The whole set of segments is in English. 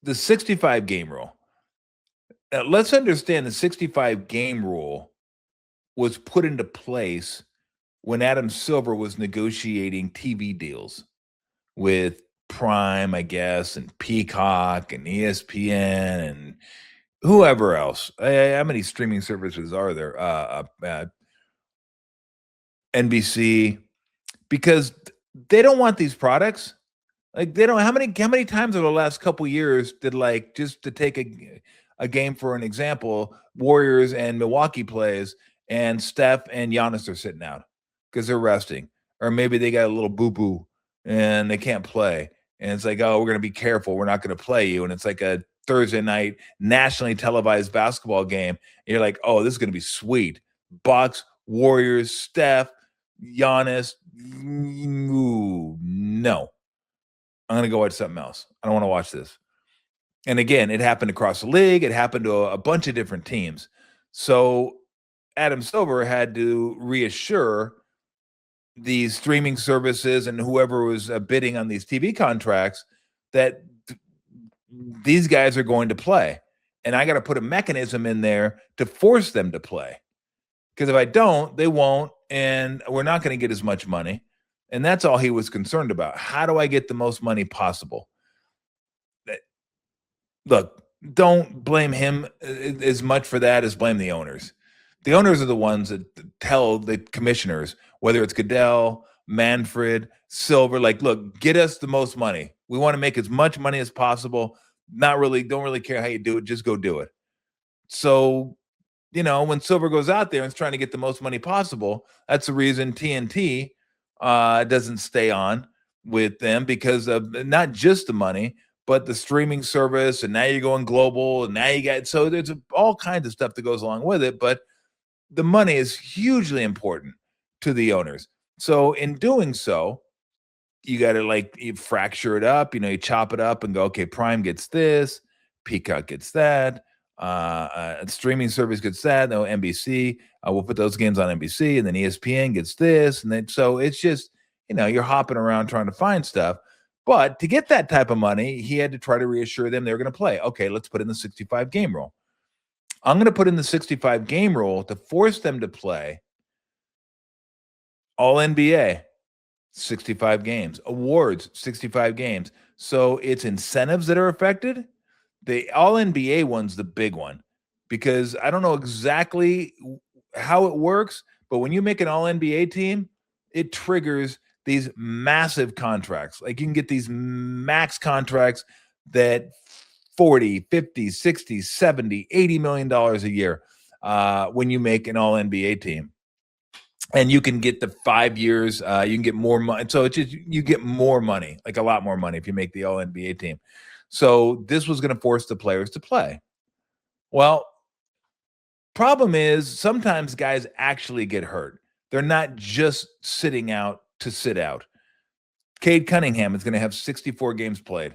the 65 game rule. Now, let's understand the 65 game rule was put into place when Adam Silver was negotiating TV deals with Prime, I guess, and Peacock and ESPN and whoever else. How many streaming services are there? NBC, because they don't want these products. Like they don't. How many times over the last couple years did, like, just to take a game for an example, Warriors and Milwaukee plays, and Steph and Giannis are sitting out because they're resting, or maybe they got a little boo boo and they can't play, and it's like, oh, we're gonna be careful, we're not gonna play you, and it's like a Thursday night nationally televised basketball game. And you're like, oh, this is gonna be sweet. Bucks, Warriors, Steph, Giannis. Ooh, no. I'm going to go watch something else. I don't want to watch this. And again, it happened across the league. It happened to a bunch of different teams. So Adam Silver had to reassure these streaming services and whoever was bidding on these TV contracts that these guys are going to play. And I got to put a mechanism in there to force them to play. Because if I don't, they won't. And we're not going to get as much money. And that's all he was concerned about. How do I get the most money possible? Look, don't blame him as much for that as blame the owners. The owners are the ones that tell the commissioners, whether it's Goodell, Manfred, Silver, like, look, get us the most money. We want to make as much money as possible. Don't really care how you do it. Just go do it. So, when Silver goes out there and is trying to get the most money possible, that's the reason TNT doesn't stay on with them, because of not just the money, but the streaming service. And now you're going global, and now you got, so there's all kinds of stuff that goes along with it. But the money is hugely important to the owners. So in doing so, you got to you fracture it up, you chop it up and go, okay, Prime gets this, Peacock gets that, streaming service gets that, no, NBC, we'll put those games on NBC, and then ESPN gets this, and then so it's just, you're hopping around trying to find stuff. But to get that type of money, he had to try to reassure them they're going to play. Okay, let's put in the 65 game rule. I'm going to put in the 65 game rule to force them to play all NBA, 65 games, awards, 65 games. So it's incentives that are affected. The all NBA one's the big one, because I don't know exactly how it works, but when you make an all NBA team, it triggers these massive contracts. Like, you can get these max contracts that 40, 50, 60, 70, $80 million a year when you make an all NBA team. And you can get the 5 years, you can get more money. So it's just, you get more money, like a lot more money if you make the all NBA team. So this was going to force the players to play. Well, problem is sometimes guys actually get hurt. They're not just sitting out to sit out. Cade Cunningham is going to have 64 games played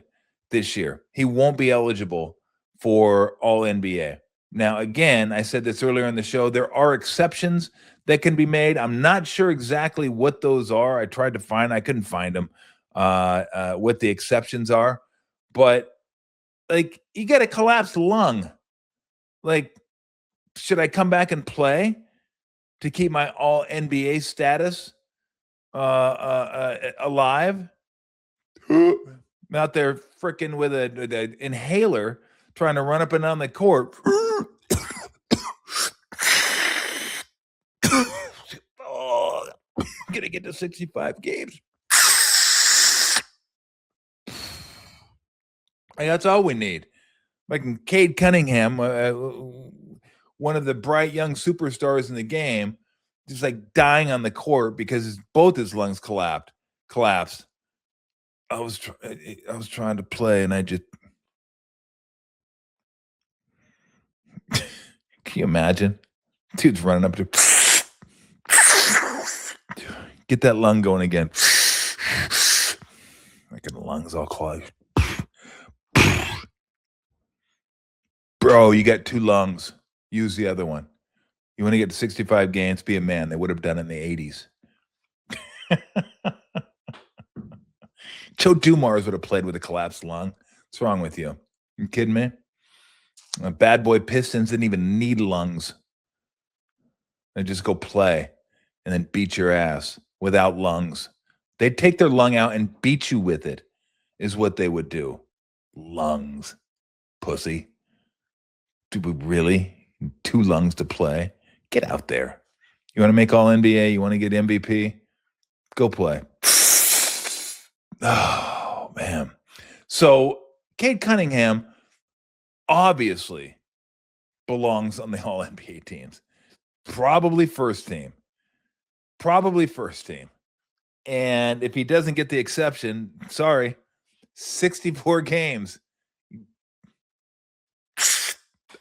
this year. He won't be eligible for all NBA. Now, again, I said this earlier in the show, there are exceptions that can be made. I'm not sure exactly what those are. I tried to find, I couldn't find them, what the exceptions are. But, like, you got a collapsed lung. Like, should I come back and play to keep my all NBA status alive? I'm out there freaking with an inhaler trying to run up and down the court. Oh, I'm going to get to 65 games. That's all we need. Like Cade Cunningham, one of the bright young superstars in the game, just like dying on the court because both his lungs collapsed. I was trying to play, and I just can you imagine? Dude's running up to get that lung going again. Making the lungs all clogged. Bro, you got 2 lungs. Use the other one. You want to get to 65 games, be a man. They would have done it in the 80s. Joe Dumars would have played with a collapsed lung. What's wrong with you? You kidding me? Bad boy Pistons didn't even need lungs. They just go play and then beat your ass without lungs. They'd take their lung out and beat you with it, is what they would do. Lungs, pussy. Do we really? 2 lungs to play? Get out there. You want to make all NBA? You want to get MVP? Go play. Oh, man. So Cade Cunningham obviously belongs on the all NBA teams. Probably first team. And if he doesn't get the exception, sorry, 64 games.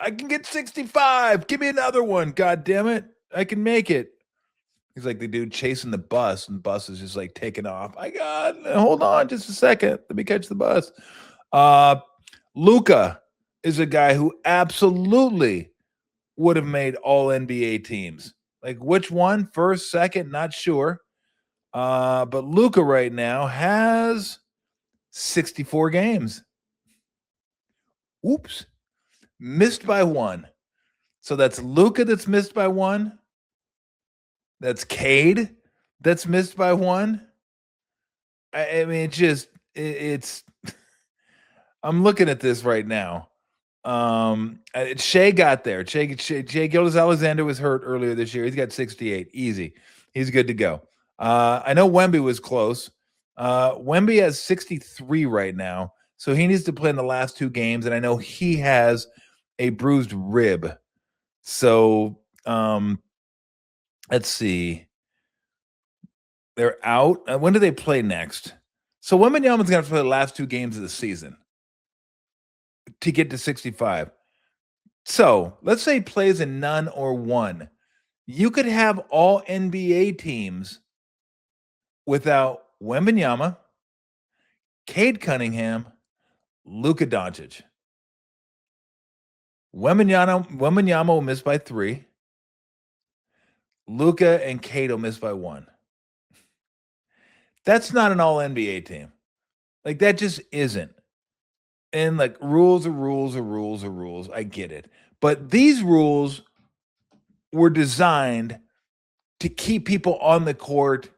I can get 65. Give me another one. God damn it. I can make it. He's like the dude chasing the bus, and the bus is just like taking off. Hold on just a second. Let me catch the bus. Luka is a guy who absolutely would have made all NBA teams. Like which one? First, second, not sure. But Luka right now has 64 games. Oops. Missed by 1. So that's Luka that's missed by 1. That's Cade that's missed by 1. I mean, it's I'm looking at this right now. Shea got there. Shea Gilgeous-Alexander was hurt earlier this year. He's got 68. Easy. He's good to go. I know Wemby was close. Wemby has 63 right now, so he needs to play in the last 2 games, and I know he has a bruised rib. So let's see. They're out. When do they play next? So Wembanyama's going to have to play the last 2 games of the season to get to 65. So let's say he plays in none or 1. You could have all NBA teams without Wembanyama, Cade Cunningham, Luka Dončić. Wembanyama will miss by 3. Luka and Cade will miss by 1. That's not an all NBA team. Like that just isn't. And like rules are rules. I get it. But these rules were designed to keep people on the court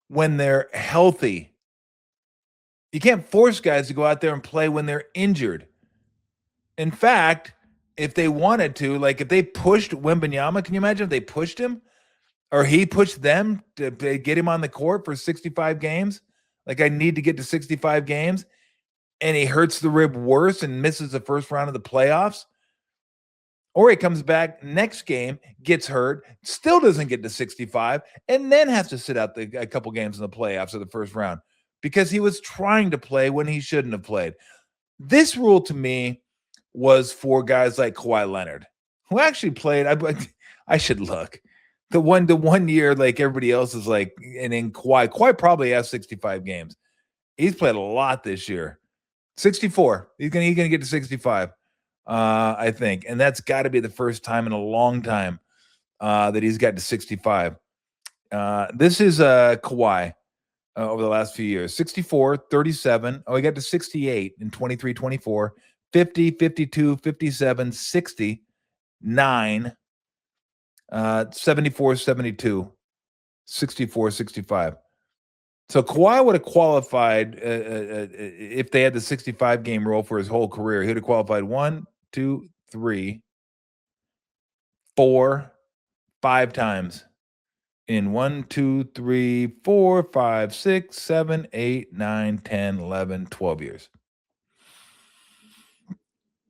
when they're healthy. You can't force guys to go out there and play when they're injured. In fact, if they wanted to, like if they pushed Wembanyama, can you imagine if they pushed him or he pushed them to get him on the court for 65 games? Like I need to get to 65 games and he hurts the rib worse and misses the first round of the playoffs. Or he comes back next game, gets hurt, still doesn't get to 65, and then has to sit out a couple games in the playoffs of the first round because he was trying to play when he shouldn't have played. This rule to me was for guys like Kawhi Leonard, who actually played. I should look. The one year, like everybody else is like, and in Kawhi probably has 65 games. He's played a lot this year. 64. He's gonna get to 65. I think, and that's got to be the first time in a long time that he's got to 65. This is Kawhi over the last few years. 64, 37. Oh, he got to 68 in 23, 24, 50, 52, 57, 60, 9, 74, 72, 64, 65. So Kawhi would have qualified if they had the 65 game rule for his whole career. He would have qualified 1, 2, 3, 4, 5 times in 1, 2, 3, 4, 5, 6, 7, 8, 9, 10, 11, 12 years.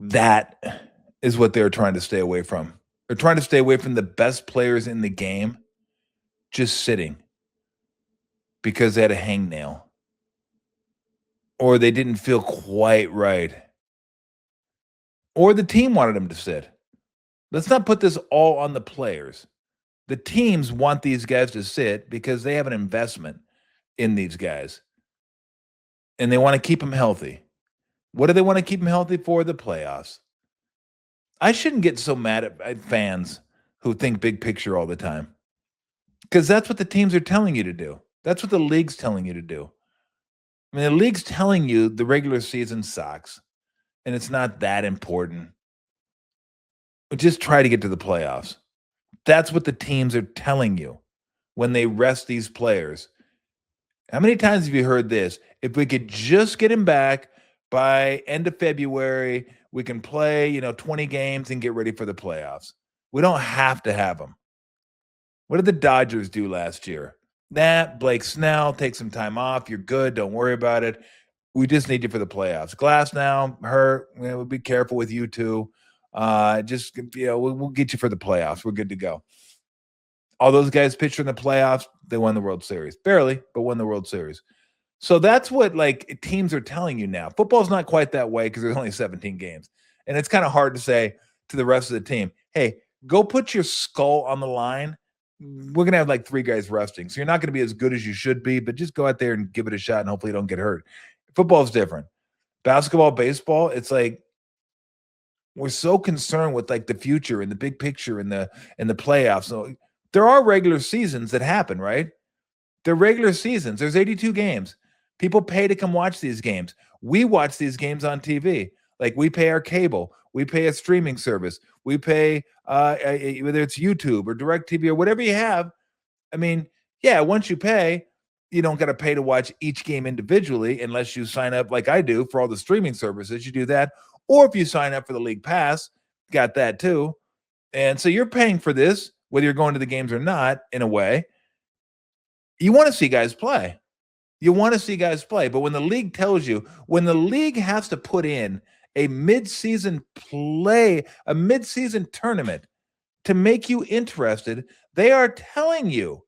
That is what they're trying to stay away from. They're trying to stay away from the best players in the game just sitting because they had a hangnail or they didn't feel quite right or the team wanted them to sit. Let's not put this all on the players. The teams want these guys to sit because they have an investment in these guys and they want to keep them healthy. What do they want to keep them healthy for? The playoffs. I shouldn't get so mad at fans who think big picture all the time because that's what the teams are telling you to do. That's what the league's telling you to do. I mean, the league's telling you the regular season sucks. and it's not that important. Just try to get to the playoffs. That's what the teams are telling you when they rest these players. How many times have you heard this? If we could just get him back by end of February, we can play, 20 games and get ready for the playoffs. We don't have to have him. What did the Dodgers do last year? Blake Snell, take some time off. You're good. Don't worry about it. We just need you for the playoffs. Glass now, hurt. We'll be careful with you too. We'll get you for the playoffs. We're good to go. All those guys pitched in the playoffs. They won the World Series. Barely, but won the World Series. So that's what teams are telling you now. Football's not quite that way because there's only 17 games. And it's kind of hard to say to the rest of the team, hey, go put your skull on the line. We're going to have 3 guys resting. So you're not going to be as good as you should be, but just go out there and give it a shot and hopefully you don't get hurt. Football's different. Basketball, baseball, it's we're so concerned with the future and the big picture and the playoffs. So there are regular seasons that happen, right? They're regular seasons. There's 82 games. People pay to come watch these games. We watch these games on TV. We pay our cable. We pay a streaming service. We pay whether it's YouTube or DirecTV or whatever you have. I mean, yeah, once you pay, you don't got to pay to watch each game individually unless you sign up like I do for all the streaming services. You do that. Or if you sign up for the League Pass, got that too. And so you're paying for this, whether you're going to the games or not, in a way. You want to see guys play. But when the league tells you, when the league has to put in a mid-season tournament to make you interested, they are telling you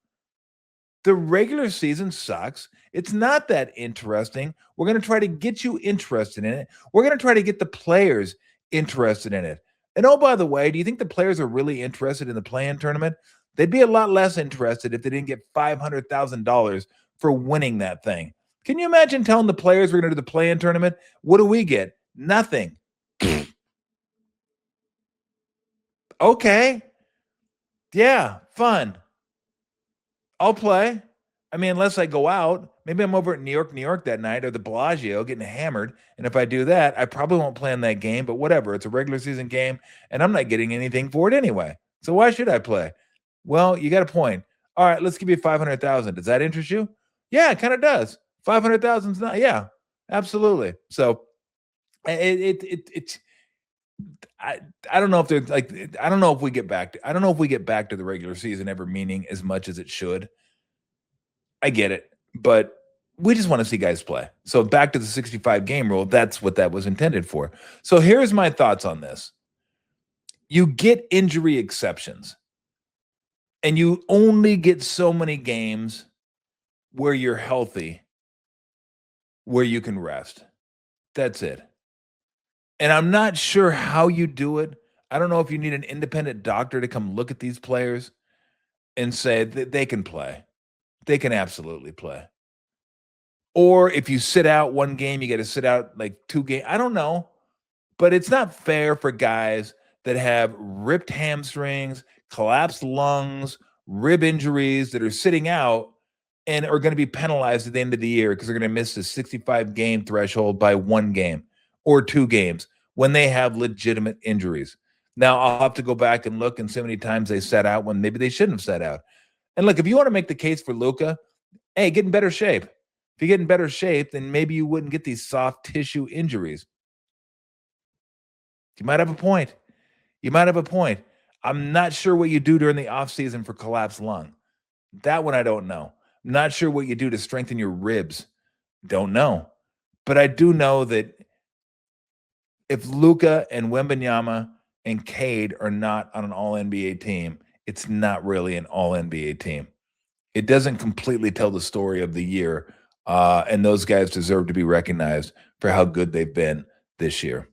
the regular season sucks. It's not that interesting. We're going to try to get you interested in it. We're going to try to get the players interested in it. And oh, by the way, do you think the players are really interested in the play-in tournament? They'd be a lot less interested if they didn't get $500,000 for winning that thing. Can you imagine telling the players we're going to do the play-in tournament? What do we get? Nothing. Okay. Yeah, fun. I'll play. I mean, unless I go out. Maybe I'm over at New York that night or the Bellagio getting hammered. And if I do that, I probably won't play in that game, but whatever. It's a regular season game, and I'm not getting anything for it anyway. So why should I play? Well, you got a point. All right, let's give you $500,000. Does that interest you? Yeah, it kind of does. 500,000 is not. Yeah, absolutely. So I don't know if there's I don't know if we get back to the regular season ever meaning as much as it should. I get it, but we just want to see guys play. So back to the 65 game rule. That's what that was intended for. So here's my thoughts on this. You get injury exceptions, and you only get so many games where you're healthy, where you can rest. That's it. And I'm not sure how you do it. I don't know if you need an independent doctor to come look at these players and say that they can play. They can absolutely play. Or if you sit out one game, you got to sit out 2 games. I don't know. But it's not fair for guys that have ripped hamstrings, collapsed lungs, rib injuries that are sitting out and are going to be penalized at the end of the year because they're going to miss the 65 game threshold by 1 game or 2 games when they have legitimate injuries. Now, I'll have to go back and look and see how many times they sat out when maybe they shouldn't have sat out. And look, if you want to make the case for Luka, hey, get in better shape. If you get in better shape, then maybe you wouldn't get these soft tissue injuries. You might have a point. I'm not sure what you do during the offseason for collapsed lung. That one I don't know. I'm not sure what you do to strengthen your ribs. Don't know. But I do know that if Luka and Wembanyama and Cade are not on an all-NBA team, it's not really an all-NBA team. It doesn't completely tell the story of the year, and those guys deserve to be recognized for how good they've been this year.